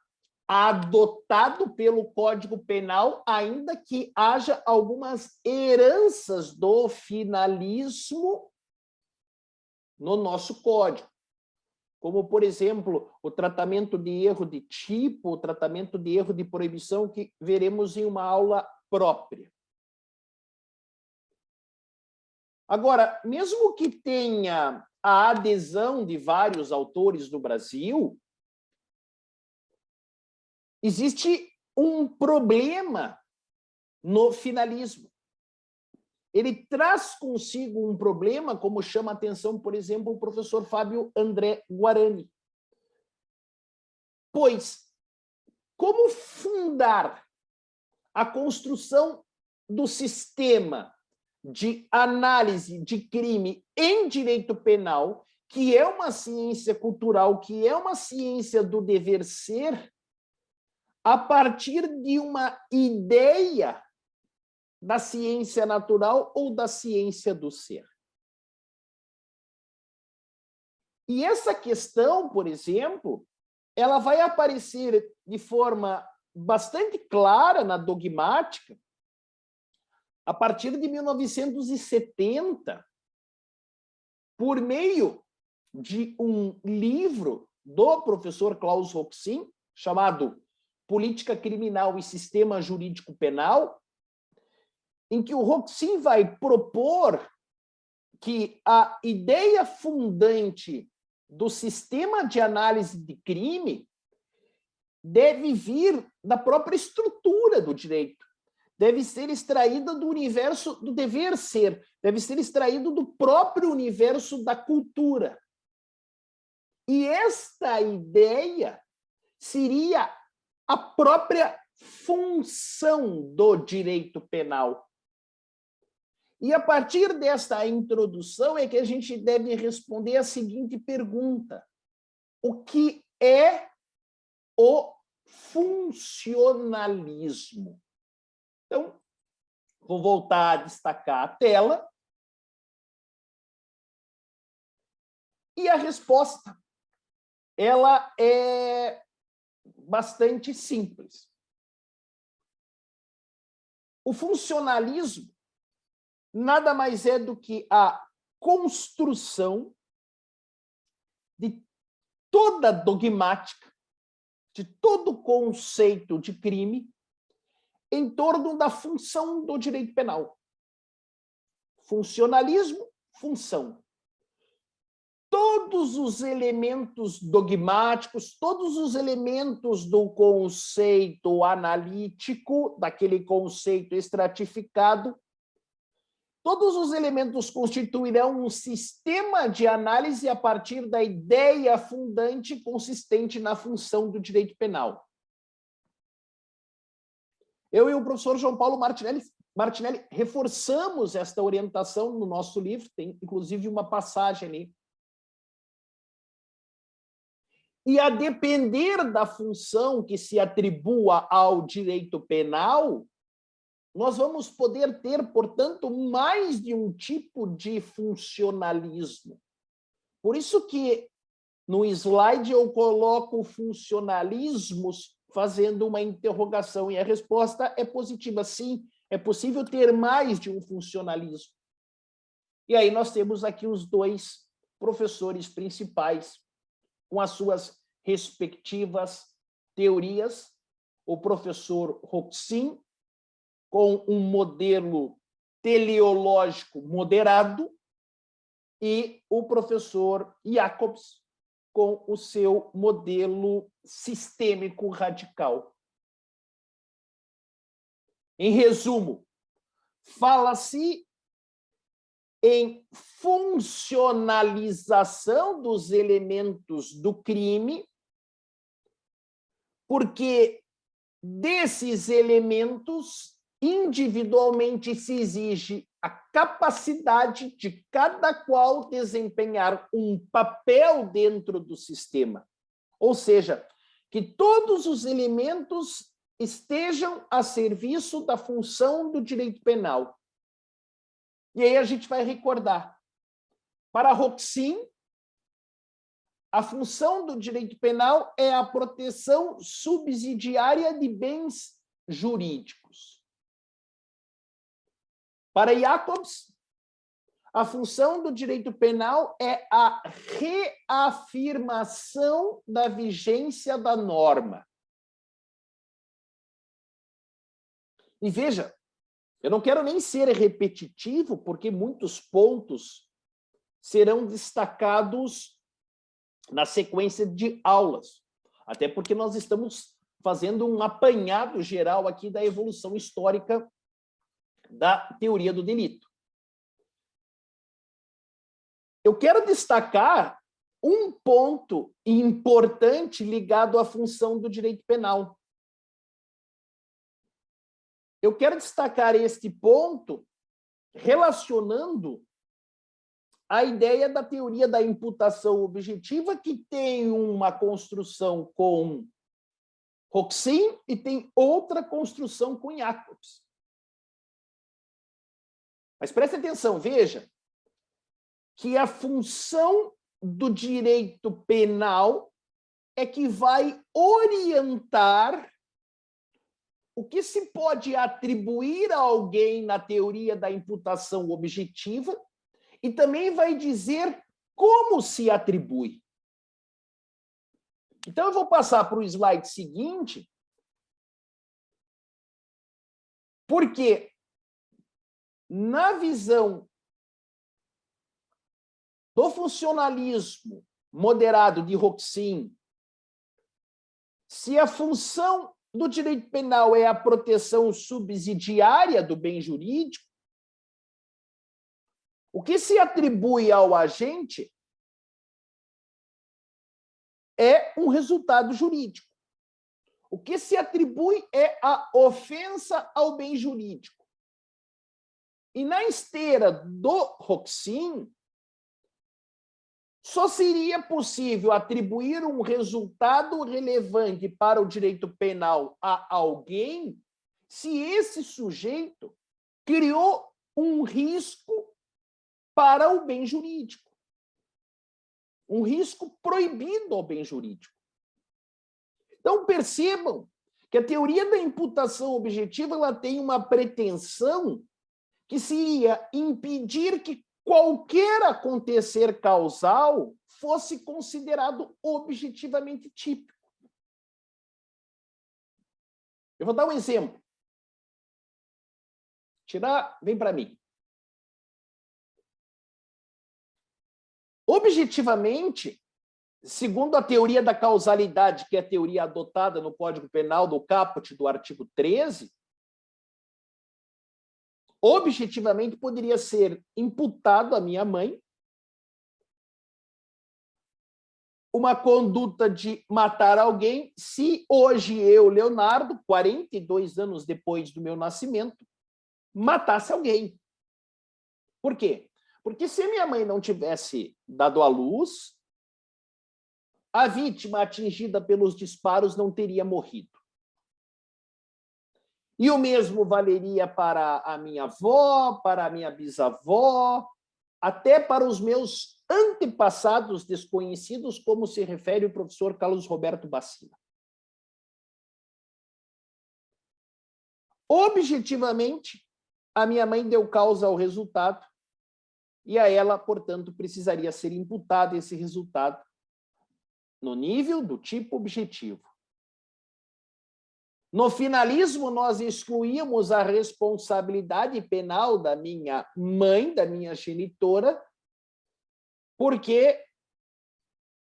adotado pelo Código Penal, ainda que haja algumas heranças do finalismo no nosso Código, como, por exemplo, o tratamento de erro de tipo, o tratamento de erro de proibição, que veremos em uma aula própria. Agora, mesmo que tenha a adesão de vários autores no Brasil, existe um problema no finalismo. Ele traz consigo um problema, como chama a atenção, por exemplo, o professor Fábio André Guarani. Pois, como fundar a construção do sistema de análise de crime em direito penal, que é uma ciência cultural, que é uma ciência do dever ser, a partir de uma ideia da ciência natural ou da ciência do ser. E essa questão, por exemplo, ela vai aparecer de forma bastante clara na dogmática a partir de 1970, por meio de um livro do professor Klaus Roxin, chamado Política Criminal e Sistema Jurídico Penal, em que o Roxin vai propor que a ideia fundante do sistema de análise de crime deve vir da própria estrutura do direito, deve ser extraída do universo do dever ser, deve ser extraído do próprio universo da cultura. E esta ideia seria a própria função do direito penal. E a partir desta introdução é que a gente deve responder a seguinte pergunta: o que é o funcionalismo? Então, vou voltar a destacar a tela. E a resposta, ela é bastante simples. O funcionalismo nada mais é do que a construção de toda dogmática, de todo conceito de crime em torno da função do direito penal. Funcionalismo, função. Todos os elementos dogmáticos, todos os elementos do conceito analítico, daquele conceito estratificado, todos os elementos constituirão um sistema de análise a partir da ideia fundante consistente na função do direito penal. Eu e o professor João Paulo Martinelli reforçamos esta orientação no nosso livro, tem inclusive uma passagem ali. E a depender da função que se atribua ao direito penal, nós vamos poder ter, portanto, mais de um tipo de funcionalismo. Por isso que no slide eu coloco funcionalismos fazendo uma interrogação, e a resposta é positiva. Sim, é possível ter mais de um funcionalismo. E aí nós temos aqui os dois professores principais com as suas respectivas teorias, o professor Roxin, com um modelo teleológico moderado, e o professor Jacobs, com o seu modelo sistêmico radical. Em resumo, fala-se em funcionalização dos elementos do crime, porque desses elementos, individualmente, se exige a capacidade de cada qual desempenhar um papel dentro do sistema. Ou seja, que todos os elementos estejam a serviço da função do direito penal. E aí a gente vai recordar. Para Roxin, a função do direito penal é a proteção subsidiária de bens jurídicos. Para Jacobs, a função do direito penal é a reafirmação da vigência da norma. E veja, eu não quero nem ser repetitivo, porque muitos pontos serão destacados na sequência de aulas, até porque nós estamos fazendo um apanhado geral aqui da evolução histórica da teoria do delito. Eu quero destacar um ponto importante ligado à função do direito penal. Eu quero destacar este ponto relacionando a ideia da teoria da imputação objetiva, que tem uma construção com Roxin e tem outra construção com Jacobs. Mas preste atenção, veja que a função do direito penal é que vai orientar o que se pode atribuir a alguém na teoria da imputação objetiva e também vai dizer como se atribui. Então, eu vou passar para o slide seguinte, porque na visão do funcionalismo moderado de Roxin, se a função do direito penal é a proteção subsidiária do bem jurídico, o que se atribui ao agente é um resultado jurídico. O que se atribui é a ofensa ao bem jurídico. E na esteira do Roxin, só seria possível atribuir um resultado relevante para o direito penal a alguém se esse sujeito criou um risco para o bem jurídico. Um risco proibido ao bem jurídico. Então, percebam que a teoria da imputação objetiva ela tem uma pretensão que seria impedir que qualquer acontecer causal fosse considerado objetivamente típico. Eu vou dar um exemplo. Vem para mim. Objetivamente, segundo a teoria da causalidade, que é a teoria adotada no Código Penal do caput do artigo 13, objetivamente poderia ser imputado à minha mãe uma conduta de matar alguém se hoje eu, Leonardo, 42 anos depois do meu nascimento, matasse alguém. Por quê? Porque se minha mãe não tivesse dado à luz, a vítima atingida pelos disparos não teria morrido. E o mesmo valeria para a minha avó, para a minha bisavó, até para os meus antepassados desconhecidos, como se refere o professor Carlos Roberto Bacina. Objetivamente, a minha mãe deu causa ao resultado e a ela, portanto, precisaria ser imputado esse resultado no nível do tipo objetivo. No finalismo, nós excluímos a responsabilidade penal da minha mãe, da minha genitora, porque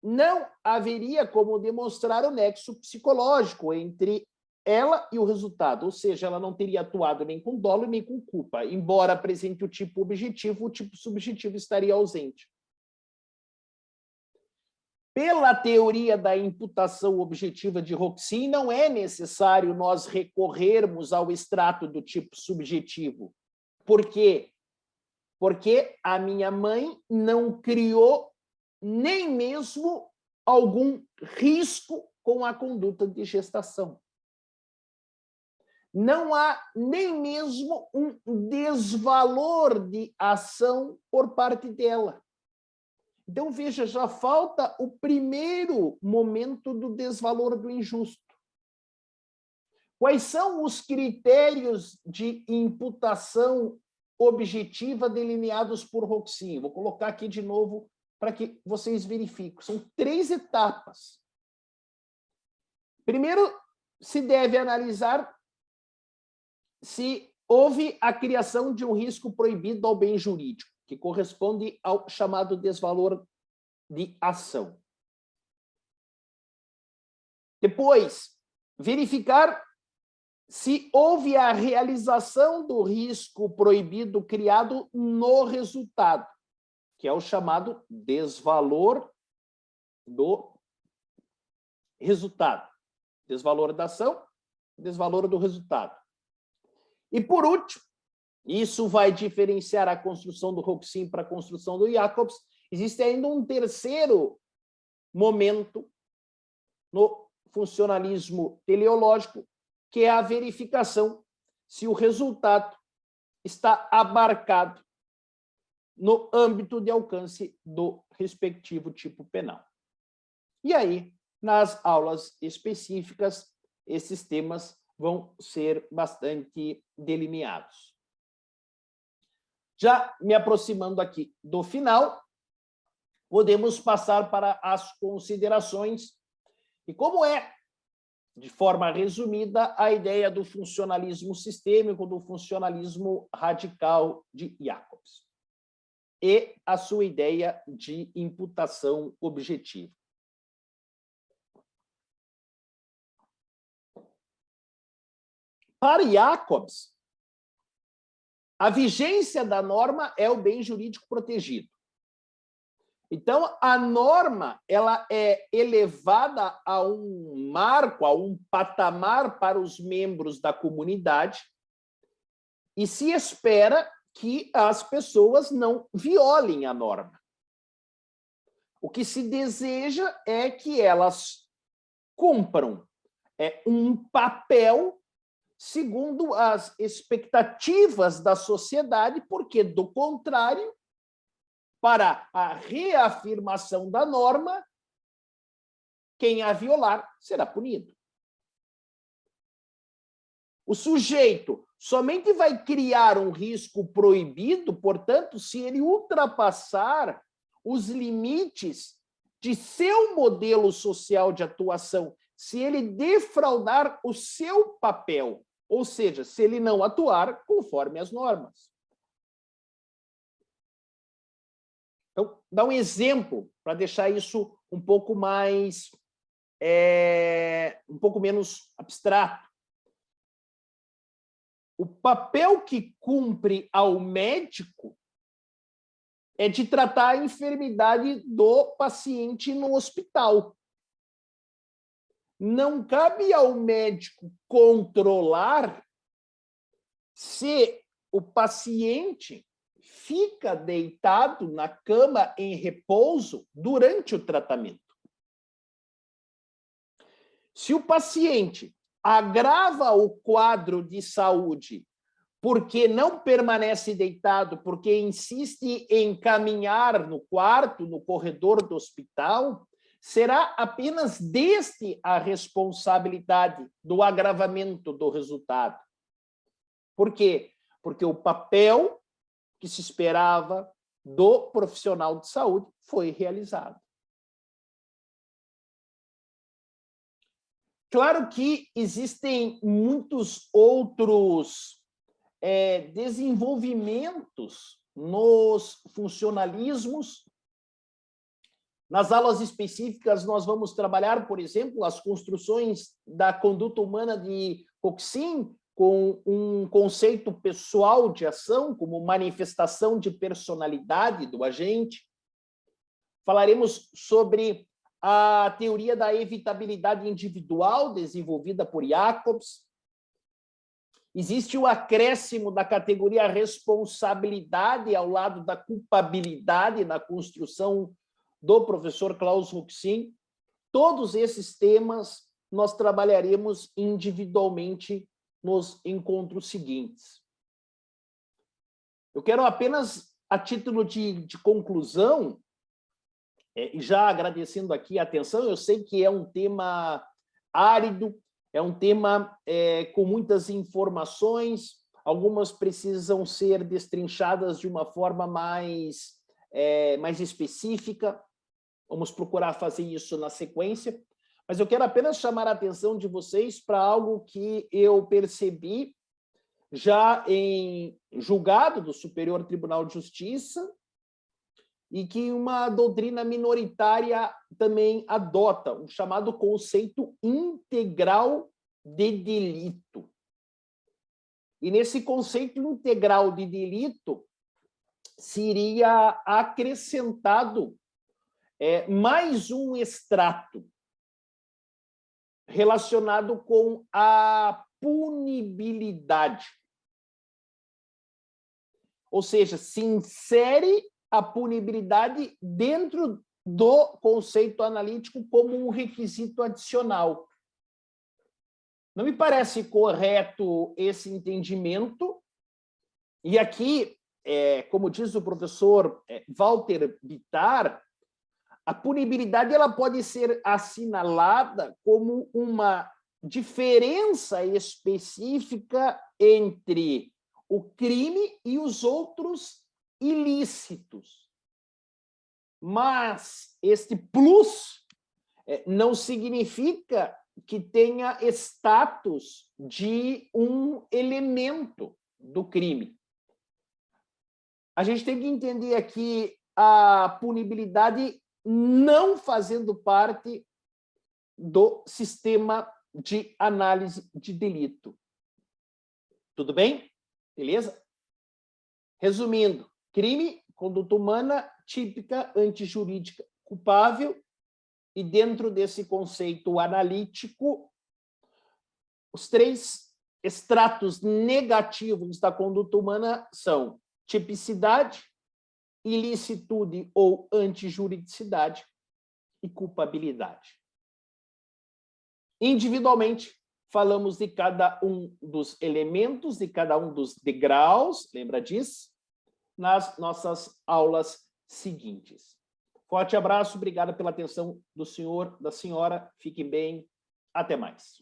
não haveria como demonstrar o nexo psicológico entre ela e o resultado, ou seja, ela não teria atuado nem com dolo nem com culpa. Embora apresente o tipo objetivo, o tipo subjetivo estaria ausente. Pela teoria da imputação objetiva de Roxin, não é necessário nós recorrermos ao extrato do tipo subjetivo. Por quê? Porque a minha mãe não criou nem mesmo algum risco com a conduta de gestação. Não há nem mesmo um desvalor de ação por parte dela. Então, veja, já falta o primeiro momento do desvalor do injusto. Quais são os critérios de imputação objetiva delineados por Roxin? Vou colocar aqui de novo para que vocês verifiquem. São 3 etapas. Primeiro, se deve analisar se houve a criação de um risco proibido ao bem jurídico, que corresponde ao chamado desvalor de ação. Depois, verificar se houve a realização do risco proibido criado no resultado, que é o chamado desvalor do resultado. Desvalor da ação, desvalor do resultado. E, por último, isso vai diferenciar a construção do Roxin para a construção do Jacobs, existe ainda um terceiro momento no funcionalismo teleológico, que é a verificação se o resultado está abarcado no âmbito de alcance do respectivo tipo penal. E aí, nas aulas específicas, esses temas vão ser bastante delineados. Já me aproximando aqui do final, podemos passar para as considerações e como é, de forma resumida, a ideia do funcionalismo sistêmico, do funcionalismo radical de Jacobs e a sua ideia de imputação objetiva. Para Jacobs, a vigência da norma é o bem jurídico protegido. Então, a norma ela é elevada a um marco, a um patamar para os membros da comunidade e se espera que as pessoas não violem a norma. O que se deseja é que elas cumpram um papel segundo as expectativas da sociedade, porque, do contrário, para a reafirmação da norma, quem a violar será punido. O sujeito somente vai criar um risco proibido, portanto, se ele ultrapassar os limites de seu modelo social de atuação, se ele defraudar o seu papel, ou seja, se ele não atuar conforme as normas. Então, dá um exemplo para deixar isso um pouco mais, um pouco menos abstrato. O papel que cumpre ao médico é de tratar a enfermidade do paciente no hospital. Não cabe ao médico controlar se o paciente fica deitado na cama em repouso durante o tratamento. Se o paciente agrava o quadro de saúde porque não permanece deitado, porque insiste em caminhar no quarto, no corredor do hospital, será apenas deste a responsabilidade do agravamento do resultado. Por quê? Porque o papel que se esperava do profissional de saúde foi realizado. Claro que existem muitos outros desenvolvimentos nos funcionalismos Nas aulas específicas, nós vamos trabalhar, por exemplo, as construções da conduta humana de Coxin, com um conceito pessoal de ação, como manifestação de personalidade do agente. Falaremos sobre a teoria da evitabilidade individual, desenvolvida por Jacobs. Existe o acréscimo da categoria responsabilidade ao lado da culpabilidade na construção do professor Klaus Roxin. Todos esses temas nós trabalharemos individualmente nos encontros seguintes. Eu quero apenas, a título de conclusão, e já agradecendo aqui a atenção, eu sei que é um tema árido, é um tema com muitas informações, algumas precisam ser destrinchadas de uma forma mais específica. Vamos procurar fazer isso na sequência, mas eu quero apenas chamar a atenção de vocês para algo que eu percebi já em julgado do Superior Tribunal de Justiça e que uma doutrina minoritária também adota, o chamado conceito integral de delito. E nesse conceito integral de delito seria acrescentado mais um extrato relacionado com a punibilidade. Ou seja, se insere a punibilidade dentro do conceito analítico como um requisito adicional. Não me parece correto esse entendimento. E aqui, como diz o professor Walter Bittar, a punibilidade ela pode ser assinalada como uma diferença específica entre o crime e os outros ilícitos. Mas este plus não significa que tenha status de um elemento do crime. A gente tem que entender aqui a punibilidade não fazendo parte do sistema de análise de delito. Tudo bem? Beleza? Resumindo, crime, conduta humana, típica, antijurídica, culpável, e dentro desse conceito analítico, os três extratos negativos da conduta humana são tipicidade, ilicitude ou antijuridicidade e culpabilidade. Individualmente, falamos de cada um dos elementos, de cada um dos degraus, lembra disso? Nas nossas aulas seguintes. Forte abraço, obrigado pela atenção do senhor, da senhora, fiquem bem, até mais.